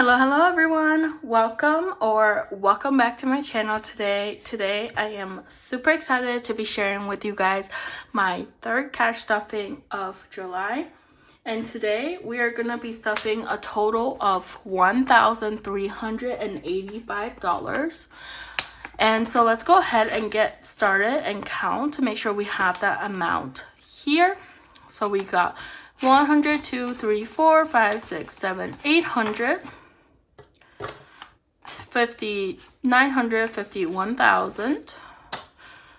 Hello everyone, welcome back to my channel. Today I am super excited to be sharing with you guys my third cash stuffing of July, and today we are gonna be stuffing a total of $1,385. And so let's go ahead and get started and count to make sure we have that amount here. So we got 100, 2, 3, 4, 5, 6, 7, 800, 50, 900, 50, 1,000,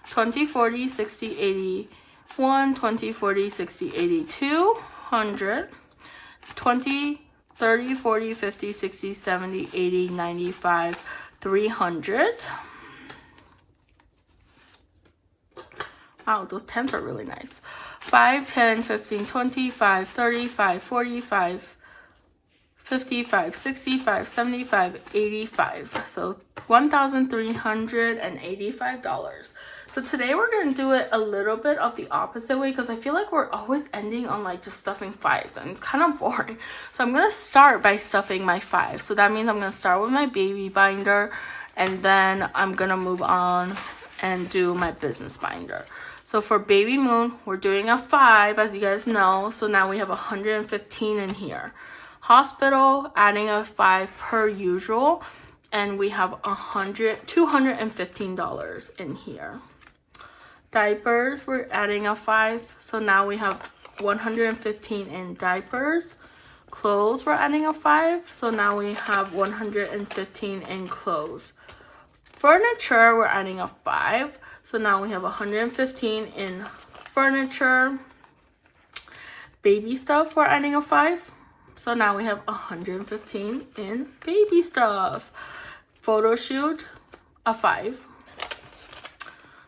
20, 40, 60, 80, 1, 20, 40, 60, 80, 200, 20, 30, 40, 50, 60, 70, 80, 95, 300. Wow, those 10s are really nice. 5, 10, 15, 25, 35, 45, 55, 65, 75, 85. So $1,385. So today we're going to do it a little bit of the opposite way because I feel like we're always ending on like just stuffing fives and it's kind of boring. So I'm going to start by stuffing my five. So that means I'm going to start with my baby binder and then I'm going to move on and do my business binder. So for Baby Moon, we're doing a 5, as you guys know. So now we have 115 in here. Hospital, adding a 5 per usual, and we have $215 in here. Diapers, we're adding a 5, so now we have 115 in diapers. Clothes, we're adding a 5, so now we have 115 in clothes. Furniture, we're adding a 5, so now we have 115 in furniture. Baby stuff, we're adding a 5. So now we have 115 in baby stuff. Photo shoot, a 5.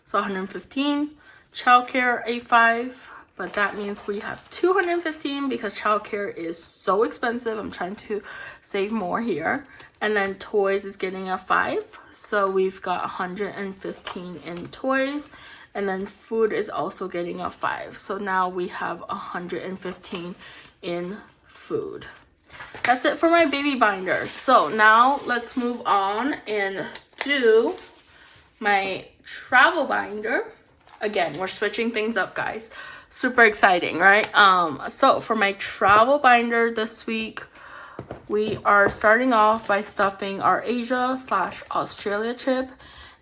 So 115. Childcare, a 5. But that means we have 215 because childcare is so expensive. I'm trying to save more here. And then toys is getting a 5. So we've got 115 in toys. And then food is also getting a 5. So now we have 115 in food. That's it for my baby binder. So now let's move on and do my travel binder. Again, we're switching things up, guys. Super exciting, right? So for my travel binder this week, we are starting off by stuffing our Asia/Australia trip,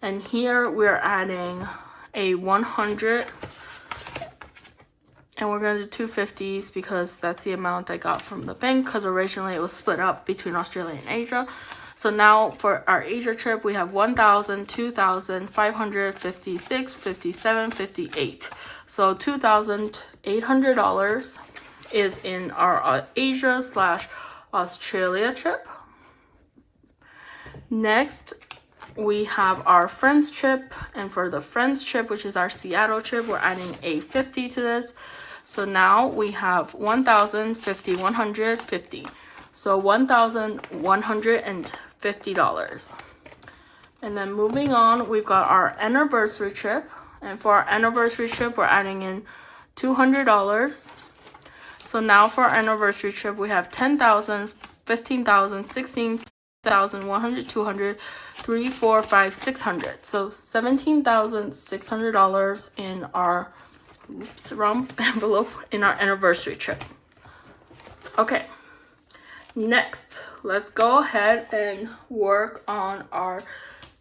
and here we're adding a 100. And we're going to do 250s because that's the amount I got from the bank because originally it was split up between Australia and Asia. So now for our Asia trip, we have 1,000, 2,000, 556, 57, 58. So $2,800 is in our Asia/Australia trip. Next, we have our friends trip, and for the friends trip, which is our Seattle trip, we're adding a 50 to this. So now we have 1,050, 150. So $1,150. And then moving on, we've got our anniversary trip. And for our anniversary trip, we're adding in $200. So now for our anniversary trip, we have 10,000, 15,000, 16,000, 100, 200, 3, 4, 5, 600. So $17,600 in our wrong envelope in our anniversary trip. Okay, next let's go ahead and work on our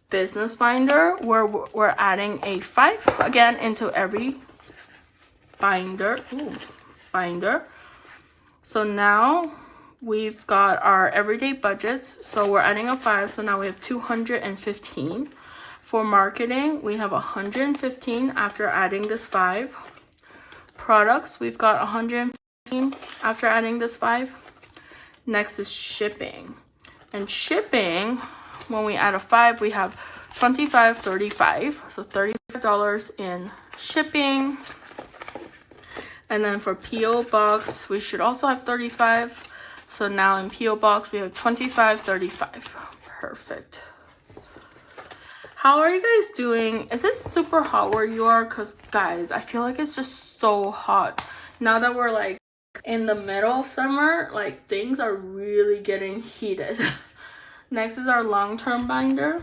business binder where we're adding a 5 again into every binder. So now we've got our everyday budgets, so we're adding a 5, so now we have 215. For marketing, we have 115 after adding this 5. Products, we've got 115 after adding this 5. Next is shipping. And shipping, when we add a 5, we have 25, 35. So $35 in shipping. And then for P.O. Box, we should also have 35. So now in P.O. Box, we have 25, 35. Perfect. How are you guys doing? Is it super hot where you are? Because guys, I feel like it's just so hot now that we're like In the middle of summer, like, things are really getting heated. Next is our long-term binder.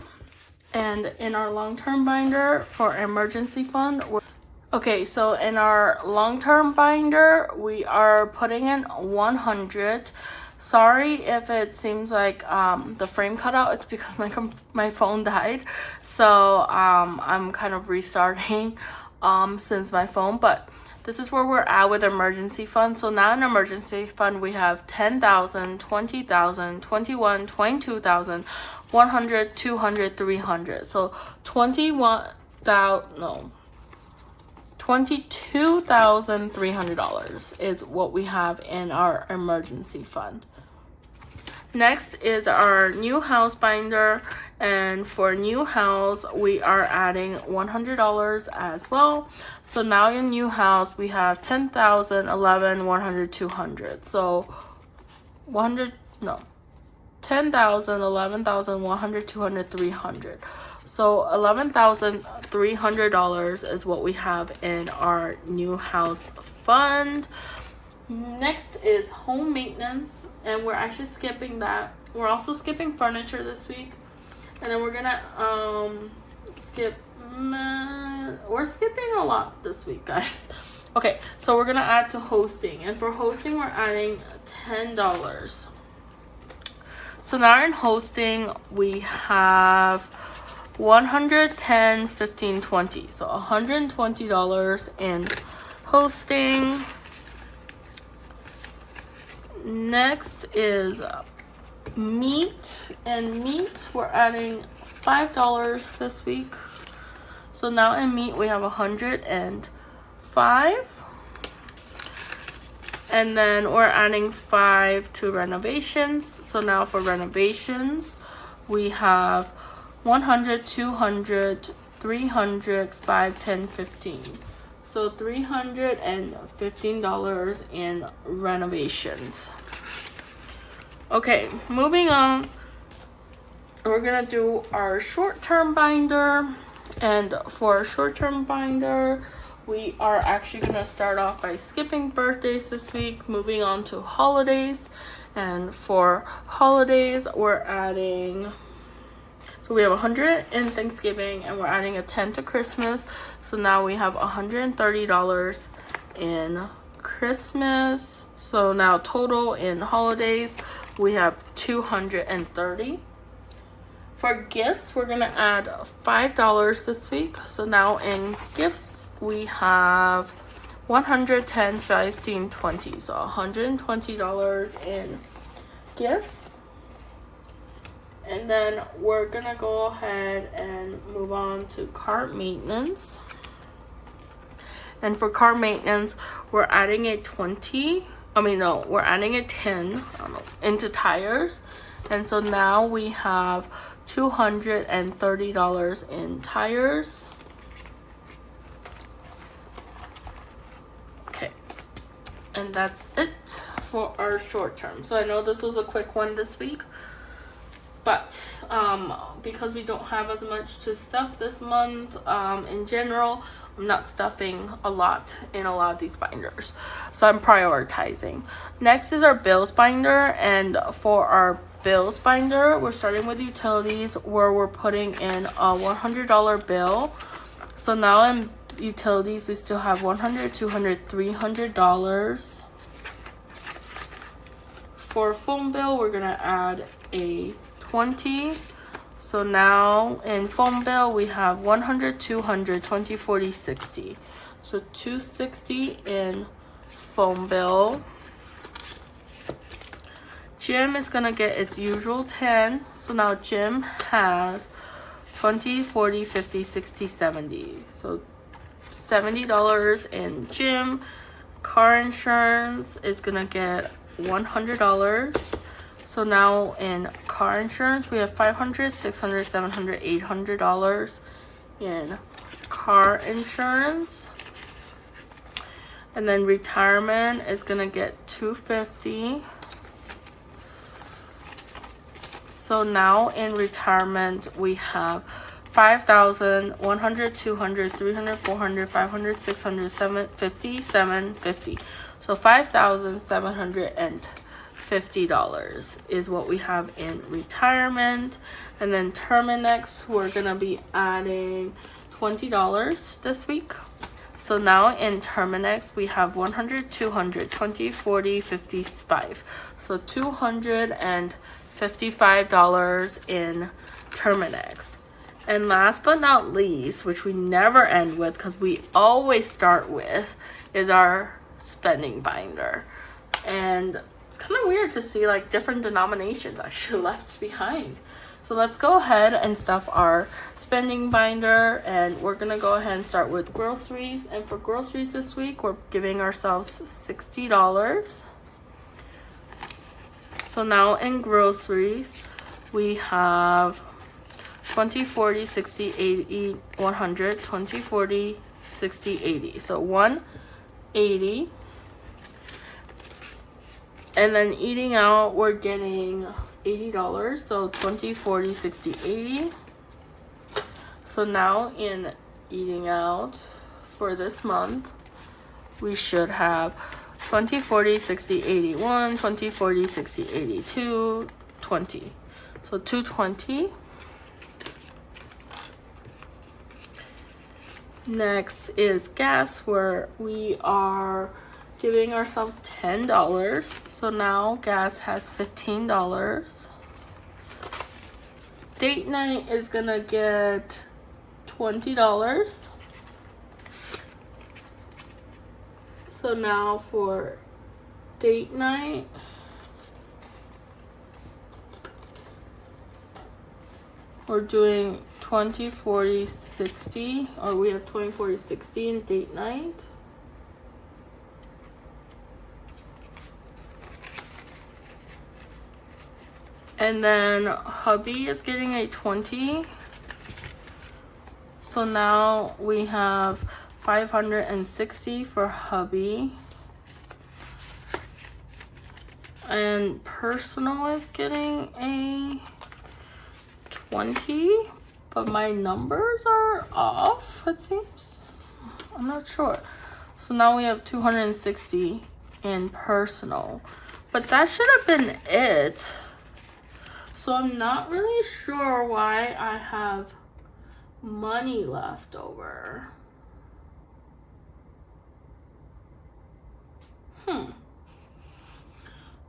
And in our long-term binder for emergency fund, okay, so in our long-term binder, we are putting in 100. Sorry if it seems like the frame cut out. It's because my phone died. So I'm kind of restarting since my phone, but this is where we're at with emergency fund. So now in emergency fund, we have 10,000, 20,000, 21, 22,000, 100, 200, 300. So $22,300 is what we have in our emergency fund. Next is our new house binder, and for new house we are adding $100 as well. So now in new house we have 10,000, 11, 100, 200. So 10,000, 11,000, 100, 200, 300. So $11,300 is what we have in our new house fund. Next is home maintenance, and we're actually skipping that. We're also skipping furniture this week, and then we're gonna we're skipping a lot this week, guys. Okay, so we're gonna add to hosting, and for hosting we're adding $10. So now in hosting we have 110, 15, 20. So $120 in hosting. Next is meat, and meat we're adding $5 this week. So now in meat we have 105, and then we're adding 5 to renovations. So now for renovations we have 100, 200, 300, 5, 10, 15. So $315 in renovations. Okay, moving on. We're gonna do our short-term binder. And for our short-term binder, we are actually gonna start off by skipping birthdays this week, moving on to holidays. And for holidays, we're adding, so we have 100 in Thanksgiving, and we're adding a 10 to Christmas. So now we have $130 in Christmas. So now total in holidays, we have 230. For gifts, we're gonna add $5 this week. So now in gifts, we have 110, 15, 20. So $120 in gifts. And then we're gonna go ahead and move on to car maintenance. And for car maintenance, we're adding a 10 into tires. And so now we have $230 in tires. Okay, and that's it for our short term. So I know this was a quick one this week, but because we don't have as much to stuff this month, in general, I'm not stuffing a lot in a lot of these binders. So I'm prioritizing. Next is our bills binder, and for our bills binder, we're starting with utilities, where we're putting in a $100 bill. So now in utilities, we still have $100, $200, $300. For phone bill, we're gonna add a 20. So now in phone bill we have 100, 200, 20, 40, 60. So 260 in phone bill. Gym is gonna get its usual 10. So now gym has 20, 40, 50, 60, 70. So $70 in gym. Car insurance is gonna get $100. So now in car insurance, we have $500, $600, $700, $800 in car insurance. And then retirement is gonna get $250. So now in retirement, we have 5,000, 100, 200, 300, 400, 500, 600, 750, 750. So $5,750 is what we have in retirement. And then Terminix, we're gonna be adding $20 this week. So now in Terminix, we have 100, 200, 20, 40, 55. So $255 in Terminix. And last but not least, which we never end with because we always start with, is our spending binder. And it's kind of weird to see like different denominations actually left behind. So let's go ahead and stuff our spending binder, and we're gonna go ahead and start with groceries. And for groceries this week, we're giving ourselves $60. So now in groceries, we have 20, 40, 60, 80, 100, 20, 40, 60, 80. So 180. And then eating out, we're getting $80. So 20, 40, 60, 80. So now in eating out for this month, we should have 20, 40, 60, 81, 20, 40, 60, 82, 20. So 220. Next is gas, where we are giving ourselves $10. So now gas has $15. Date night is gonna get $20. So now for date night, we're doing 20, 40, 60, or we have 20, 40, 60 in date night. And then hubby is getting a 20. So now we have 560 for hubby. And personal is getting a 20, but my numbers are off, it seems. I'm not sure. So now we have 260 in personal, but that should have been it. So I'm not really sure why I have money left over.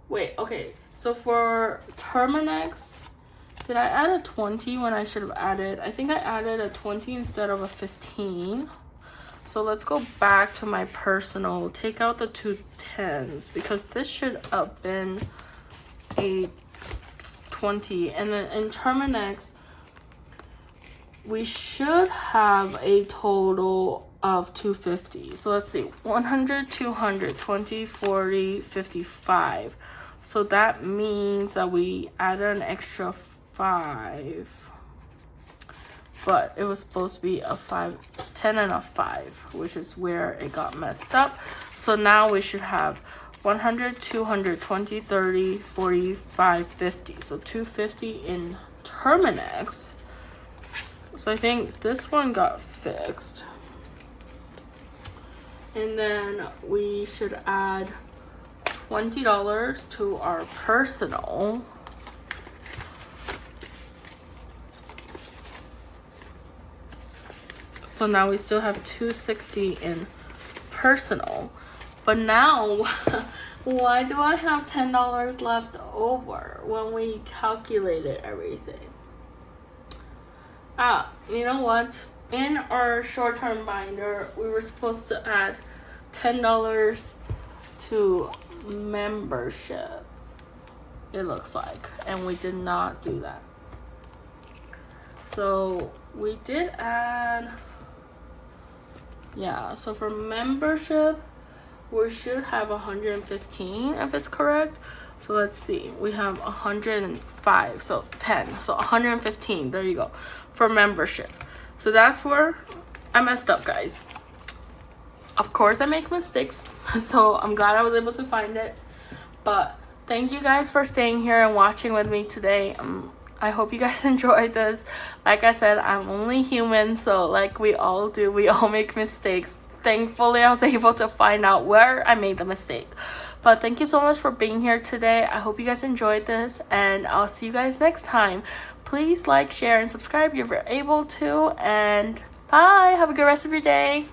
Wait, okay. So for Terminix, did I add a 20 when I should have added? I think I added a 20 instead of a 15. So let's go back to my personal, take out the two 10s, because this should have been a 20. And then in Terminix, we should have a total of 250. So let's see, 100, 200, 20, 40, 55. So that means that we added an extra 5, but it was supposed to be a 5, 10 and a 5, which is where it got messed up. So now we should have 100, 200, 20, 30, 45, 50. So 250 in Terminix. So I think this one got fixed. And then we should add $20 to our personal. So now we still have 260 in personal. But now, why do I have $10 left over when we calculated everything? You know what? In our short-term binder, we were supposed to add $10 to membership, it looks like, and we did not do that. So we did add, yeah, so for membership we should have 115 if it's correct. So let's see, we have 105, so 10, so 115, there you go, for membership. So that's where I messed up, guys. Of course I make mistakes, so I'm glad I was able to find it. But thank you guys for staying here and watching with me today. I hope you guys enjoyed this. Like I said, I'm only human, so like we all do, we all make mistakes. thankfully I was able to find out where I made the mistake. But thank you so much for being here today. I hope you guys enjoyed this, and I'll see you guys next time. Please like, share, and subscribe if you're able to, and bye. Have a good rest of your day.